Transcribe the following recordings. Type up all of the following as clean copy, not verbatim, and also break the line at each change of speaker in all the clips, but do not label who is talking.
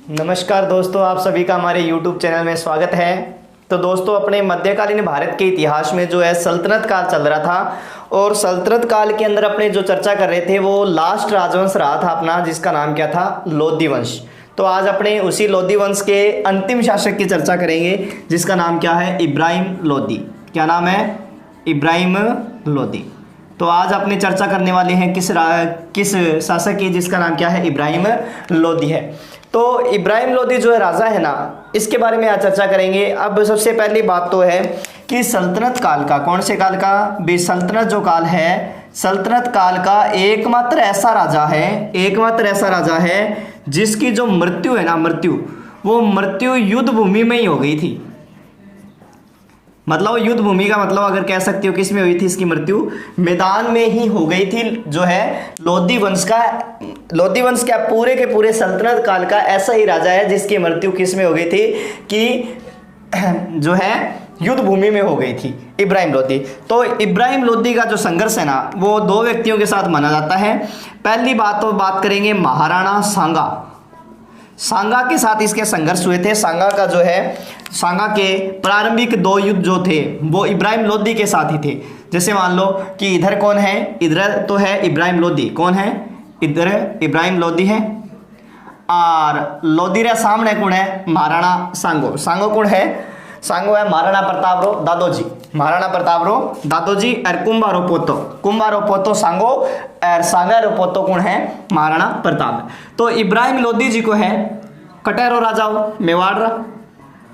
नमस्कार दोस्तों, आप सभी का हमारे YouTube चैनल में स्वागत है। तो दोस्तों, अपने मध्यकालीन भारत के इतिहास में जो है सल्तनत काल चल रहा था और सल्तनत काल के अंदर अपने जो चर्चा कर रहे थे वो लास्ट राजवंश रहा था अपना, जिसका नाम क्या था, लोधी वंश। तो आज अपने उसी लोधी वंश के अंतिम शासक की चर्चा करेंगे जिसका नाम क्या है, इब्राहिम लोधी। क्या नाम है? इब्राहिम लोधी। तो आज अपनी चर्चा करने वाले हैं किस शासक की, जिसका नाम क्या है, इब्राहिम लोधी है। तो इब्राहिम लोधी जो है राजा है ना, इसके बारे में आज चर्चा करेंगे। अब सबसे पहली बात तो है कि सल्तनत काल का, कौन से काल का भी, सल्तनत जो काल है, सल्तनत काल का एकमात्र ऐसा राजा है जिसकी जो मृत्यु है ना, वो मृत्यु युद्ध भूमि में ही हो गई थी। मतलब युद्ध भूमि का मतलब अगर कह सकते हो किस में हुई थी इसकी मृत्यु, मैदान में ही हो गई थी। जो है लोधी वंश का पूरे के पूरे सल्तनत काल का ऐसा ही राजा है जिसकी मृत्यु किस में हो गई थी कि जो है युद्ध भूमि में हो गई थी, इब्राहिम लोधी। तो इब्राहिम लोधी का जो संघर्ष है ना, वो दो व्यक्तियों के साथ माना जाता है। पहली बात करेंगे महाराणा सांगा के साथ इसके संघर्ष हुए थे। सांगा के प्रारंभिक दो युद्ध जो थे वो इब्राहिम लोधी के साथ ही थे। जैसे मान लो कि इधर कौन है, इधर तो है इब्राहिम लोधी, कौन है, इधर इब्राहिम लोधी है और लोधी रे सामने कौन है, महाराणा सांगो कौन है, सांगो है महाराणा प्रताप रो दादोजी और कुंभारो पोतो सांगो और सांगा रो पोतो कौन है, महाराणा प्रताप। तो इब्राहिम लोधी जी को है कटेरो राजा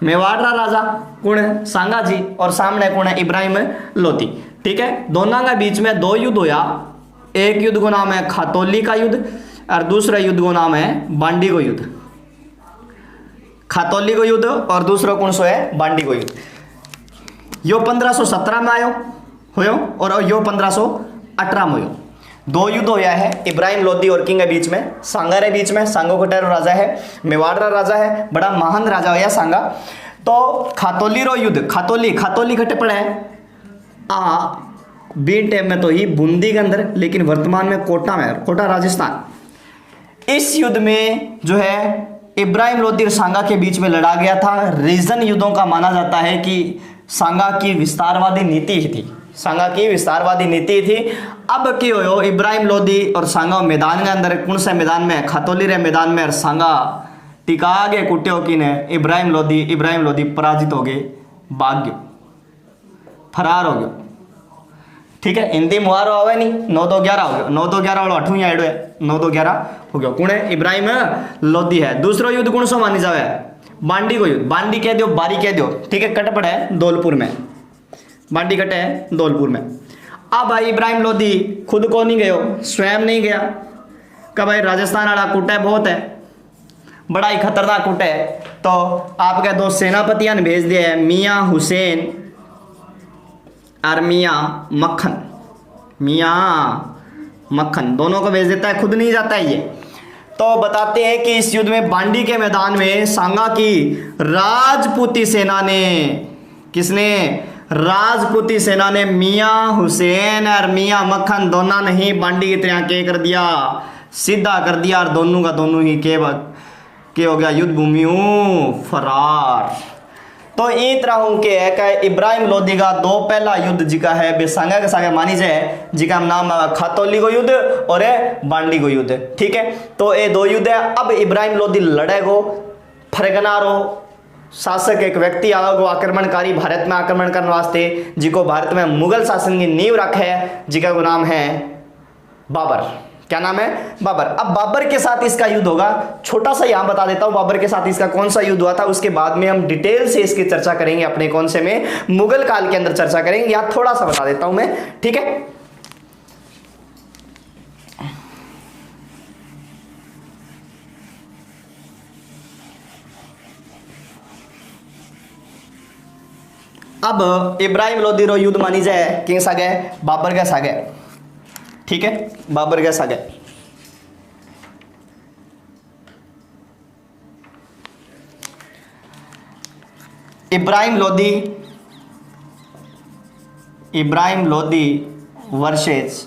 मेवाड़ राजा कौन है, सांगा जी, और सामने कौन है, इब्राहिम लोधी। ठीक है, दोनों के बीच में दो युद्ध होया। एक युद्ध को नाम है खातौली का युद्ध और दूसरा युद्ध को नाम है बांडी को युद्ध। खातौली को युद्ध और दूसरा कौन सो है, बांडी को युद्ध। यो 1517 में आयो और यो 1518 में हुयो। दो युद्ध होया है इब्राहिम लोधी और किंग के बीच में, सांगा रे बीच में। सांगो कटेरो राजा है, मेवाड़ राजा है, बड़ा महान राजा होया सांगा। तो खातौली रो युद्ध, खातौली घटे पड़े बीन टाइम में तो ही बूंदी के अंदर, लेकिन वर्तमान में कोटा राजस्थान। इस युद्ध में जो है इब्राहिम लोधी और सांगा के बीच में लड़ा गया था। रीजन युद्धों का माना जाता है कि सांगा की विस्तारवादी नीति थी। अब क्यों हो, इब्राहिम लोधी और सांगा मैदान के अंदर, कौन से मैदान में, खातौली रे मैदान में, और सांगा टिका गए कुटियो की ने, इब्राहिम लोधी पराजित हो गए, भाग गयो, फरार हो गयो। ठीक है, हिंदी मुहारो आवे नहीं, 9-2-11 हो गयो, 9-2-11 वालों 8वीं आइडो है, 9-2-11 हो गयो। कौन है, इब्राहिम लोधी है। दूसरा युद्ध कौन सो मानी जावे, बांडी को युद्ध, बांडी कह दो, बारी कह दो। ठीक है, कट पड़ा है धौलपुर में, बांडी कटे है धौलपुर में। अब भाई इब्राहिम लोधी खुद को नहीं गयो, स्वयं नहीं गया, का भाई राजस्थान वाला कुटा बहुत है, बड़ा ही खतरनाक कुटा है। तो आपके दो सेनापतियां ने भेज दिया है, मियाँ हुसैन और मियाँ मक्खन, दोनों को भेज देता है, खुद नहीं जाता है ये। तो बताते हैं कि इस युद्ध में बांडी के मैदान में सांगा की राजपूती सेना ने मियाँ हुसैन और मियाँ मक्खन दोनों ने ही बांडी की तरह के कर दिया, सीधा कर दिया, और दोनों का दोनों ही के हो गया युद्ध भूमि फरार। तो ई तरह के है कि इब्राहिम लोधी का दो पहला युद्ध जिका है बेसांगा के सागे मानी जाए, जिका नाम खातौली को युद्ध और बांडी को युद्ध। ठीक है, तो ये दो युद्ध है। अब इब्राहिम लोधी लड़ेगो, फरगना रो शासक एक व्यक्ति आगो आक्रमणकारी भारत में आक्रमण करने वास्ते, जिको भारत में मुगल शासन की नींव रखा है, जिका को नाम है बाबर। क्या नाम है, बाबर। अब बाबर के साथ इसका युद्ध होगा। छोटा सा यहां बता देता हूं बाबर के साथ इसका कौन सा युद्ध हुआ था, उसके बाद में हम डिटेल से इसकी चर्चा करेंगे अपने कौन से में, मुगल काल के अंदर चर्चा करेंगे। यहां थोड़ा सा बता देता हूं मैं। ठीक है, अब इब्राहिम लोधी रो युद्ध मानी जाए किंग सागे, बाबर का सागे। ठीक है, बाबर का सागे। इब्राहिम लोधी वर्सेस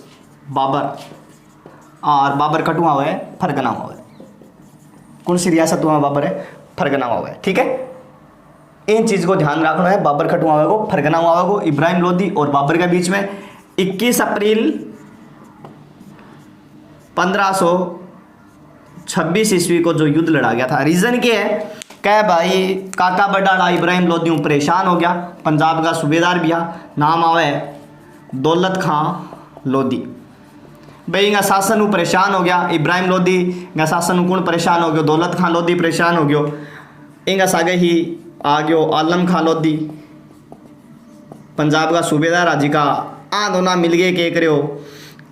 बाबर, और बाबर कटुआ हुआ है, फरगना हुआ है। कौन सी रियासत हुआ बाबर है, फरगना हुआ है। ठीक है, इन चीज को ध्यान रखना है। बाबर खट हुआ को, फरगना हुआ को, इब्राहिम लोदी और बाबर के बीच में 21 अप्रैल 1526 ईस्वी को जो युद्ध लड़ा गया था। रीजन क्या है, कह भाई काका बडाड़ा इब्राहिम लोदी परेशान हो गया, पंजाब का सूबेदार भी नाम आवे दौलत खां लोदी। भाई इंगा शासन परेशान हो गया, इब्राहिम लोदी इंगा शासन कौन परेशान हो गयो, दौलत खां लोदी परेशान हो गयो। इंगा सागे ही आ गयो आलम खां लोदी, पंजाब का सूबेदार आज का। आ दोनों मिल गए के करो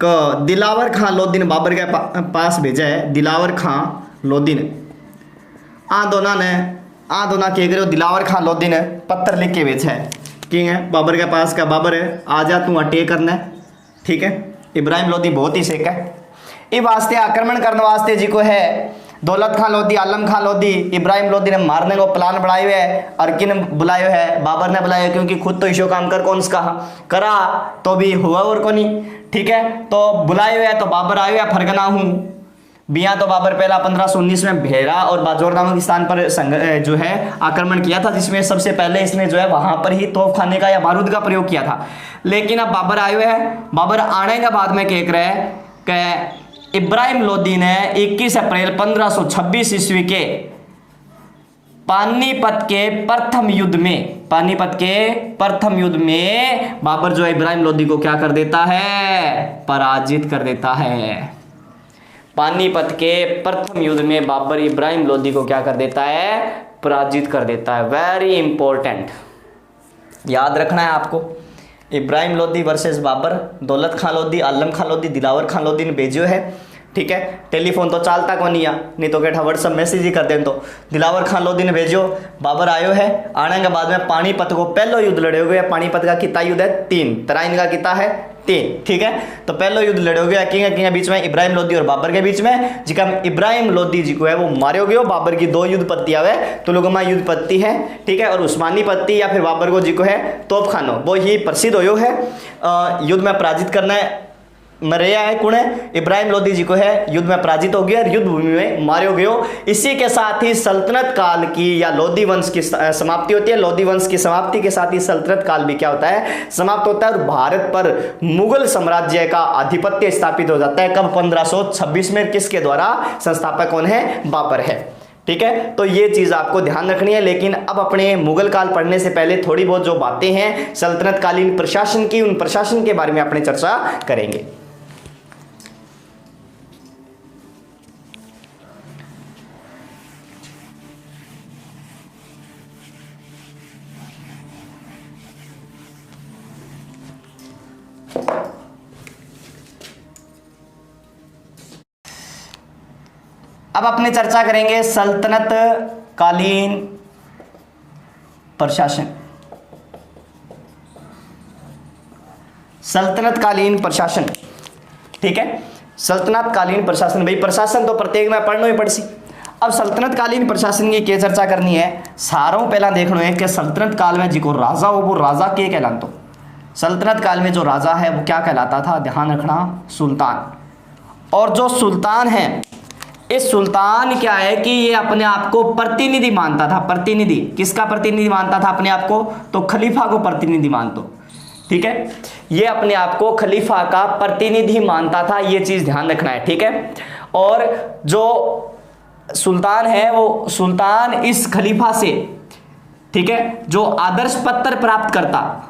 क दिलावर खां लोदी ने बाबर के पास भेजा है। दिलावर खां लोदी ने आ दोनों के करो, दिलावर खां लोदी ने पत्थर लिख के भेजा है कि बाबर के पास का, बाबर आ जा तू अटैक करना है। ठीक है, इब्राहिम लोदी बहुत ही सेक है। इस वास्ते आक्रमण करने वास्ते जी को है दौलत खां लोदी, आलम खां लोदी, इब्राहिम लोदी ने मारने को प्लान बनाए हुए है। और किन बुलायो है, बाबर ने बुलाया, क्योंकि खुद तो ईशो काम कर कौन सा करा तो भी हुआ और को नहीं। ठीक है, तो बुलाए हुए है, तो बाबर आए हुए फरगना हूँ बिया। तो बाबर पहला 1519 में भेरा और बाजौर नामक स्थान पर जो है आक्रमण किया था, जिसमें सबसे पहले इसने जो है वहां पर ही तोप खाने का या बारूद का प्रयोग किया था। लेकिन अब बाबर आए हुए हैं, बाबर आने के बाद में कह रहे हैं कि इब्राहिम लोदी ने 21 अप्रैल 1526 ईस्वी के पानीपत के प्रथम युद्ध में बाबर जो है इब्राहिम लोदी को क्या कर देता है, पराजित कर देता है। पानीपत के प्रथम युद्ध में बाबर इब्राहिम लोदी को क्या कर देता है, पराजित कर देता है। वेरी इंपॉर्टेंट, याद रखना है आपको। इब्राहिम लोदी वर्सेस बाबर, दौलत खां लोदी, आलम खां लोदी, दिलावर खां लोदी ने भेजो है। ठीक है, टेलीफोन तो चलता को नहीं तो कैठा व्हाट्सअप मैसेज ही कर दें। तो दिलावर खां लोदी ने भेजो, बाबर आयो है। आने के बाद में पानीपत को पहलो युद्ध लड़े हुए। पानीपत का कितना युद्ध है, 3, तराइन का कितना है 3। ठीक है, तो पहलो युद्ध लड़े हुए किंग बीच में, इब्राहिम लोदी और बाबर के बीच में। जिका इब्राहिम लोदी जी को है वो मारे हो गए। बाबर की 2 युद्ध पत्ती आवे, तो लोगों में युद्ध पत्ती है। ठीक है, और उस्मानी पत्ती या फिर बाबर को जी को है तोप खानो, वो ही प्रसिद्ध हो है। युद्ध में पराजित करना है मरिया है कौन है, इब्राहिम लोदी जी को है युद्ध में पराजित हो गया, युद्ध भूमि में मारे गयो। इसी के साथ ही सल्तनत काल की या लोदी वंश की समाप्ति होती है। लोदी वंश की समाप्ति के साथ ही सल्तनत काल भी क्या होता है, समाप्त होता है। और भारत पर मुगल साम्राज्य का आधिपत्य स्थापित हो जाता है। कब, 1526 में। किसके द्वारा, संस्थापक कौन है, बाबर है। ठीक है, तो ये चीज आपको ध्यान रखनी है। लेकिन अब अपने मुगल काल पढ़ने से पहले थोड़ी बहुत जो बातें हैं सल्तनत कालीन प्रशासन की, उन प्रशासन के बारे में अपने चर्चा करेंगे। अब अपने चर्चा करेंगे सल्तनत कालीन प्रशासन। सल्तनत कालीन प्रशासन, ठीक है, सल्तनत कालीन प्रशासन। भाई प्रशासन तो प्रत्येक में पढ़ना ही पड़सी। अब सल्तनत कालीन प्रशासन की क्या चर्चा करनी है, सारों पहला देखना है कि सल्तनत काल में जी को राजा हो वो राजा के कहलाता। तो सल्तनत काल में जो राजा है वो क्या कहलाता था, ध्यान रखना, सुल्तान। और जो सुल्तान है, इस सुल्तान क्या है कि ये अपने आप को प्रतिनिधि मानता था। प्रतिनिधि, किसका प्रतिनिधि मानता था अपने आप को, तो खलीफा को प्रतिनिधि मानता। ठीक है, ये अपने आप को खलीफा का प्रतिनिधि मानता था, ये चीज ध्यान रखना है। ठीक है, और जो सुल्तान है वो सुल्तान इस खलीफा से, ठीक है, जो आदर्श पत्र प्राप्त करता,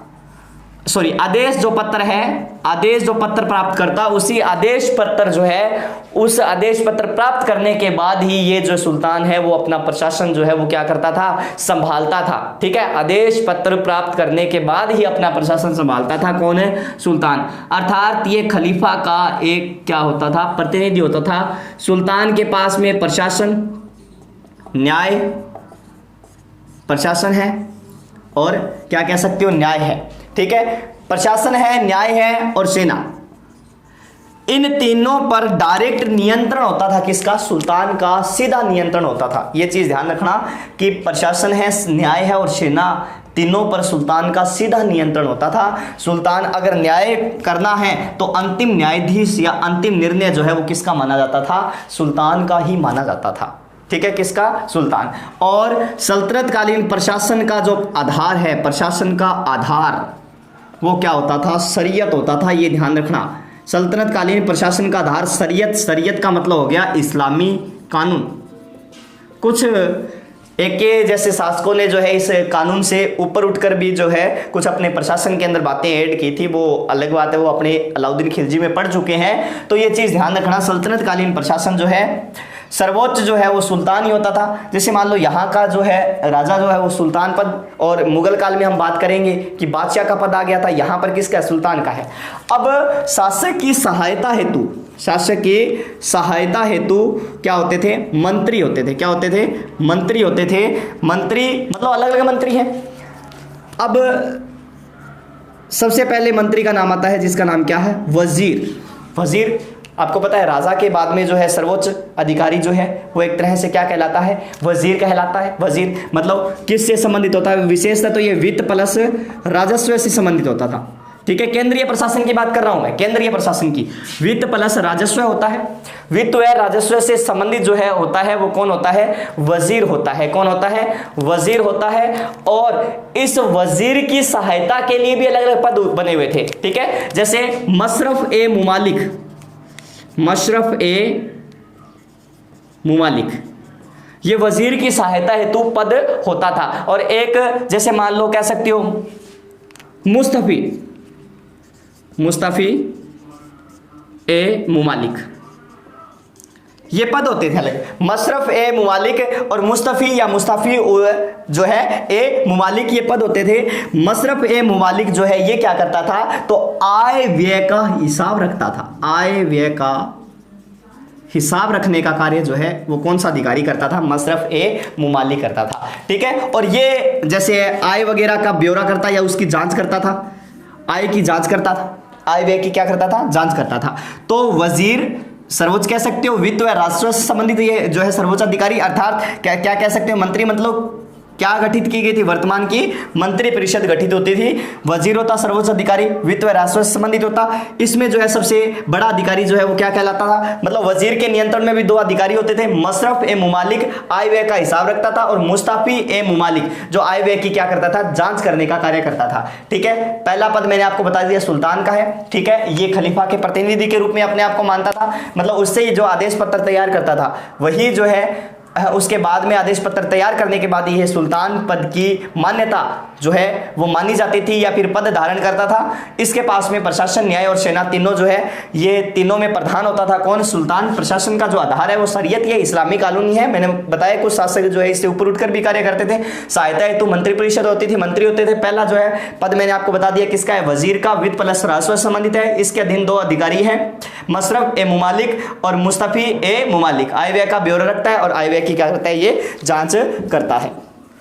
सॉरी आदेश जो पत्र है, आदेश जो पत्र प्राप्त करता, उसी आदेश पत्र जो है, उस आदेश पत्र प्राप्त करने के बाद ही ये जो सुल्तान है वो अपना प्रशासन जो है वो क्या करता था, संभालता था। ठीक है, आदेश पत्र प्राप्त करने के बाद ही अपना प्रशासन संभालता था। कौन है, सुल्तान। अर्थात ये खलीफा का एक क्या होता था, प्रतिनिधि होता था। सुल्तान के पास में प्रशासन, न्याय, प्रशासन है और क्या कह सकते हो, न्याय है। ठीक है, प्रशासन है, न्याय है और सेना। इन तीनों पर डायरेक्ट नियंत्रण होता था। किसका, सुल्तान का सीधा नियंत्रण होता था। यह चीज ध्यान रखना कि प्रशासन है, न्याय है और सेना, तीनों पर सुल्तान का सीधा नियंत्रण होता था। सुल्तान अगर न्याय करना है तो अंतिम न्यायाधीश या अंतिम निर्णय जो है वो किसका माना जाता था, सुल्तान का ही माना जाता था। ठीक है, किसका? सुल्तान। और सल्तनत कालीन प्रशासन का जो आधार है, प्रशासन का आधार वो क्या होता था? शरीयत होता था। ये ध्यान रखना, सल्तनत कालीन प्रशासन का आधार शरीयत। शरीयत का मतलब हो गया इस्लामी कानून। कुछ एक के जैसे शासकों ने जो है इस कानून से ऊपर उठकर भी जो है कुछ अपने प्रशासन के अंदर बातें ऐड की थी, वो अलग बात है, वो अपने अलाउद्दीन खिलजी में पढ़ चुके हैं। तो ये चीज़ ध्यान रखना, सल्तनत कालीन प्रशासन जो है सर्वोच्च जो है वो सुल्तान ही होता था। जैसे मान लो यहाँ का जो है राजा जो है वो सुल्तान पद, और मुगल काल में हम बात करेंगे कि बादशाह का पद आ गया था, यहाँ पर किसका? सुल्तान का है। अब शासक की सहायता हेतु, शासक की सहायता हेतु क्या होते थे? मंत्री होते थे। क्या होते थे? मंत्री होते थे। मंत्री मतलब अलग अलग मंत्री हैं। अब सबसे पहले मंत्री का नाम आता है जिसका नाम क्या है? वजीर। वजीर आपको पता है राजा के बाद में जो है सर्वोच्च अधिकारी जो है वो एक तरह से क्या कहलाता है? वजीर कहलाता है। वजीर मतलब किससे संबंधित होता है? विशेषतः तो ये वित्त प्लस राजस्व से संबंधित होता था। ठीक है, केंद्रीय प्रशासन की बात कर रहा हूं मैं, केंद्रीय प्रशासन की। वित्त प्लस राजस्व होता है। वित्त व राजस्व से संबंधित जो है होता है वो कौन होता है? वजीर होता है। कौन होता है? वजीर होता है। और इस वजीर की सहायता के लिए भी अलग अलग पद बने हुए थे। ठीक है, जैसे मशरफ ए मुमालिक, मशरफ ए मुमालिक ये वजीर की सहायता हेतु पद होता था। और एक जैसे मान लो कह सकते हो मुस्तफी, मुस्तफी ए मुमालिक, ये पद होते थे अलग। मशरफ ए मुमालिक और मुस्तफी या मुस्तफी जो है ए मुमालिक ये पद होते थे। मशरफ ए मुमालिक जो है ये क्या करता था? तो आय व्यय का हिसाब रखता था। आय व्यय का हिसाब रखने का कार्य जो है वो कौन सा अधिकारी करता था? मशरफ ए मुमालिक करता था। ठीक है, और ये जैसे आय वगैरह का ब्यौरा करता या उसकी जांच करता था, आय की जांच करता था, आय व्यय की क्या करता था? जांच करता था। तो वजीर सर्वोच्च कह सकते हो, वित्त व राजस्व से संबंधित ये जो है सर्वोच्च अधिकारी, अर्थात क्या क्या कह सकते हो? मंत्री मतलब क्या गठित की गई थी? वर्तमान की मंत्री परिषद गठित होती थी। वजीर होता सर्वोच्च अधिकारी, वित्त व राजस्व से संबंधित होता। इसमें जो है सबसे बड़ा अधिकारी जो है वो क्या कहलाता था? मतलब वजीर के नियंत्रण में भी दो अधिकारी होते थे। मशरफ ए मुमालिक आय व्यय का हिसाब रखता था, और मुस्ताफी ए मुमालिक जो आय व्यय की क्या करता था? जांच करने का कार्य करता था। ठीक है, पहला पद मैंने आपको बता दिया सुल्तान का है। ठीक है, ये खलीफा के प्रतिनिधि के रूप में अपने आप को मानता था, मतलब उससे ही जो आदेश पत्र तैयार करता था वही जो है उसके बाद में आदेश पत्र तैयार करने के बाद यह सुल्तान पद की मान्यता जो है वो मानी जाती थी या फिर पद धारण करता था। इसके पास में प्रशासन, न्याय और सेना तीनों जो है ये तीनों में प्रधान होता था। कौन? सुल्तान। प्रशासन का जो आधार है वो शरीयत या इस्लामी कानून ही है। मैंने बताया कुछ शासक जो है इससे ऊपर उठकर भी कार्य करते थे। सहायता हेतु मंत्री परिषद होती थी, मंत्री होते थे। पहला जो है पद मैंने आपको बता दिया किसका है? वजीर का। वित्त प्लस राजस्व से संबंधित है। इसके अधीन दो अधिकारी हैं, मशरफ ए मुमालिक और मुस्तफी ए मुमालिक। आय व्यय का ब्यौरा रखता है और आय व्यय की क्या करता है? ये जांच करता है।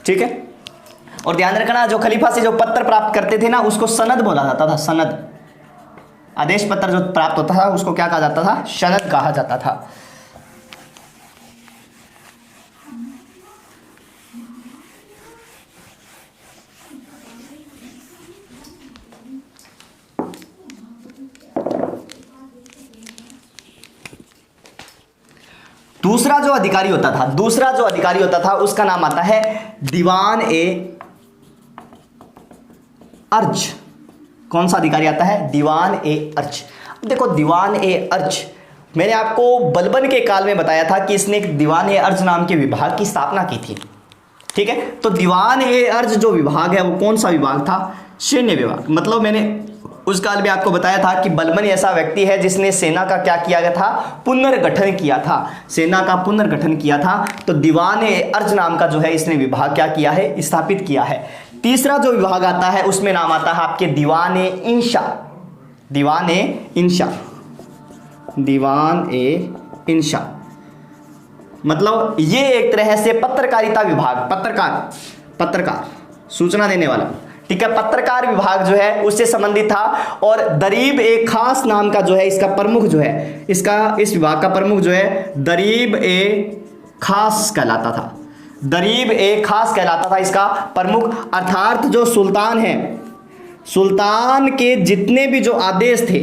ठीक है, और ध्यान रखना जो खलीफा से जो पत्र प्राप्त करते थे ना उसको सनद बोला जाता था। सनद, आदेश पत्र जो प्राप्त होता था उसको क्या कहा जाता था? सनद कहा जाता था। दूसरा जो अधिकारी होता था उसका नाम आता है दीवान ए अर्ज। कौन सा अधिकारी आता है? दीवान ए अर्ज। अब देखो दीवान ए अर्ज, मैंने आपको बलबन के काल में बताया था कि इसने एक दीवान ए अर्ज नाम के विभाग की स्थापना की थी। ठीक है, तो दीवान ए अर्ज जो विभाग है वो कौन सा विभाग था? सैन्य विभाग। मतलब मैंने उस काल में आपको बताया था कि बलबन ऐसा व्यक्ति है जिसने सेना का क्या किया गया था? पुनर्गठन किया था। सेना का पुनर्गठन किया था। तो दीवान ए अर्ज नाम का जो है इसने विभाग क्या किया है? स्थापित किया है। तीसरा जो विभाग आता है उसमें नाम आता है आपके दीवान ए इंशा। दीवान ए इंशा, दीवान ए इंशा मतलब ये एक तरह से पत्रकारिता विभाग, पत्रकार सूचना देने वाला। ठीक है, पत्रकार विभाग जो है उससे संबंधित था। और दरीब ए खास नाम का जो है इसका प्रमुख जो है, इस विभाग का प्रमुख जो है दरीब ए खास कहलाता था। दरीब ए खास कहलाता था इसका प्रमुख। अर्थात जो सुल्तान है, सुल्तान के जितने भी जो आदेश थे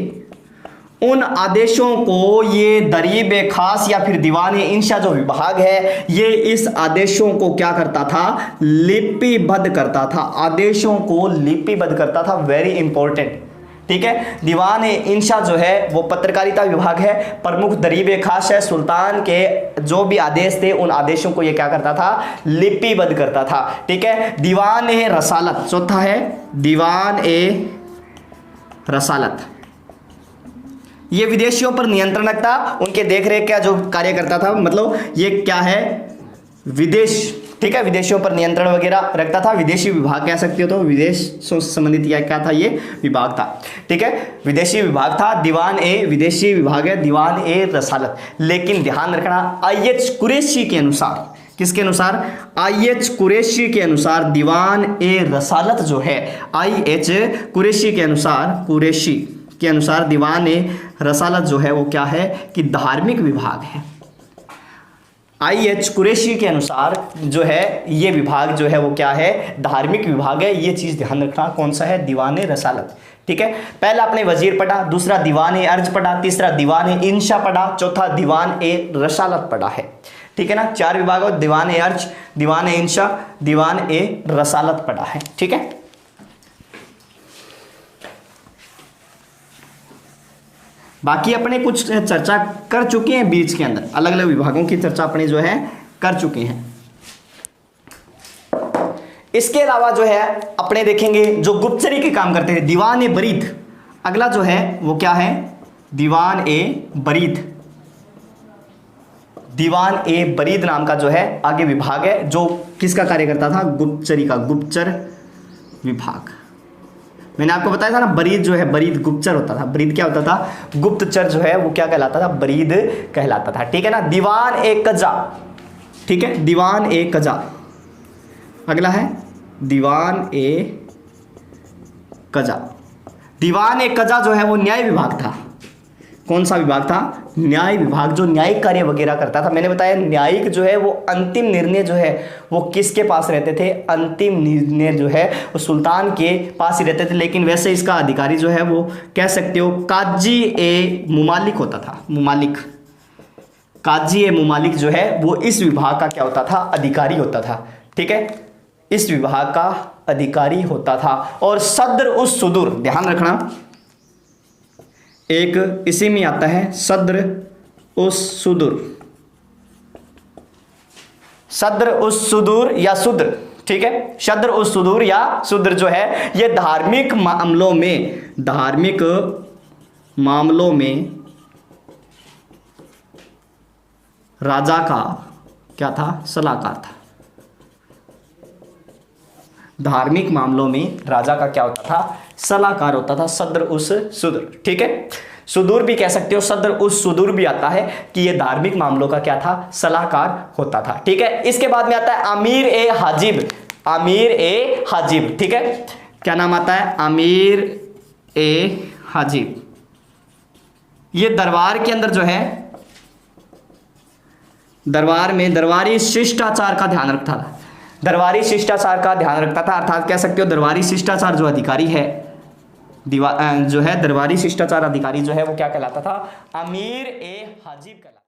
उन आदेशों को ये दरीब खास या फिर दीवान इंशा जो विभाग है, ये इस आदेशों को क्या करता था, लिपिबद्ध करता था, आदेशों को लिपिबद्ध करता था। वेरी इंपॉर्टेंट, ठीक है। दीवान इंशा जो है वो पत्रकारिता विभाग है, प्रमुख दरीब खास है, सुल्तान के जो भी आदेश थे उन आदेशों को ये क्या करता था, लिपिबद्ध करता था, ठीक है। दीवान रसालत चौथा है, दीवान रसालत, ये विदेशियों पर नियंत्रण रखता, उनके देखरेख का जो कार्य करता था, मतलब ये क्या है, विदेश, ठीक है, विदेशियों पर नियंत्रण वगैरह रखता था। विदेशी विभाग कह सकते हो, तो विदेश से संबंधित या क्या था, ये विभाग था, ठीक है, विदेशी विभाग था। दीवान विदेशी विभाग है, दीवान रसालत। लेकिन ध्यान रखना, IH कुरैशी के अनुसार, किसके अनुसार, IH कुरैशी के अनुसार दीवान रसालत जो है, IH कुरैशी के अनुसार, कुरैशी के अनुसार दीवान रसालत जो है वो क्या है कि धार्मिक विभाग है। IH कुरैशी के अनुसार जो है ये विभाग जो है वो क्या है, धार्मिक विभाग है। ये चीज ध्यान रखना, कौन सा है, दीवान रसालत, ठीक है। पहला आपने वजीर पढ़ा, दूसरा दीवान अर्ज पढ़ा, तीसरा दीवान इंशा पढ़ा, चौथा दीवान रसालत पढ़ा है, ठीक है ना। 4 विभागों, दीवान अर्ज, दीवान इंशा, दीवान रसालत पढ़ा है, ठीक है। बाकी अपने कुछ चर्चा कर चुके हैं बीच के अंदर, अलग अलग विभागों की चर्चा अपने जो है कर चुके हैं। इसके अलावा जो है अपने देखेंगे जो गुप्तचरी के काम करते हैं, दीवान बरीद। अगला जो है वो क्या है, दीवान बरीद। दीवान बरीद नाम का जो है आगे विभाग है, जो किसका कार्य करता था, गुप्तचरी का, गुप्तचर विभाग। मैंने आपको बताया था ना, बरीद जो है, बरीद गुप्तचर होता था, बरीद क्या होता था, गुप्तचर जो है वो क्या कहलाता था, बरीद कहलाता था, ठीक है ना। दीवान कजा, ठीक है, दीवान कजा। अगला है दीवान कजा। दीवान कजा जो है वो न्याय विभाग था। कौन सा विभाग था, न्याय विभाग, जो न्यायिक कार्य वगैरह करता था। मैंने बताया न्यायिक जो है वो अंतिम निर्णय जो है वो किसके पास रहते थे, अंतिम निर्णय जो है वो सुल्तान के पास ही रहते थे। लेकिन वैसे इसका अधिकारी जो है वो कह सकते हो काजी मुमालिक होता था, मुमालिक, काजी मुमालिक जो है वो इस विभाग का क्या होता था, अधिकारी होता था, ठीक है, इस विभाग का अधिकारी होता था। और सद्र उस सुदूर, ध्यान रखना, एक इसी में आता है सद्र उस सुदूर, सद्र उस सुदूर या सुद्र, ठीक है, सद्र उस सुदूर या सुद्र जो है ये धार्मिक मामलों में, धार्मिक मामलों में राजा का क्या था, सलाहकार था। धार्मिक मामलों में राजा का क्या होता था, सलाहकार होता था, सद्र उस सुदूर, ठीक है। सुदूर भी कह सकते हो, सद्र उस सुदूर भी आता है कि ये धार्मिक मामलों का क्या था, सलाहकार होता था, ठीक है। इसके बाद में आता है अमीर हाजिब, अमीर हाजिब, ठीक है, क्या नाम आता है, अमीर हाजिब। ये दरबार के अंदर जो है, दरबार में दरबारी शिष्टाचार का ध्यान रखता था, दरबारी शिष्टाचार का ध्यान रखता था, अर्थात कह सकते हो दरबारी शिष्टाचार जो अधिकारी है, जो है दरबारी शिष्टाचार अधिकारी जो है वो क्या कहलाता था, अमीर हाजिब कहलाता था।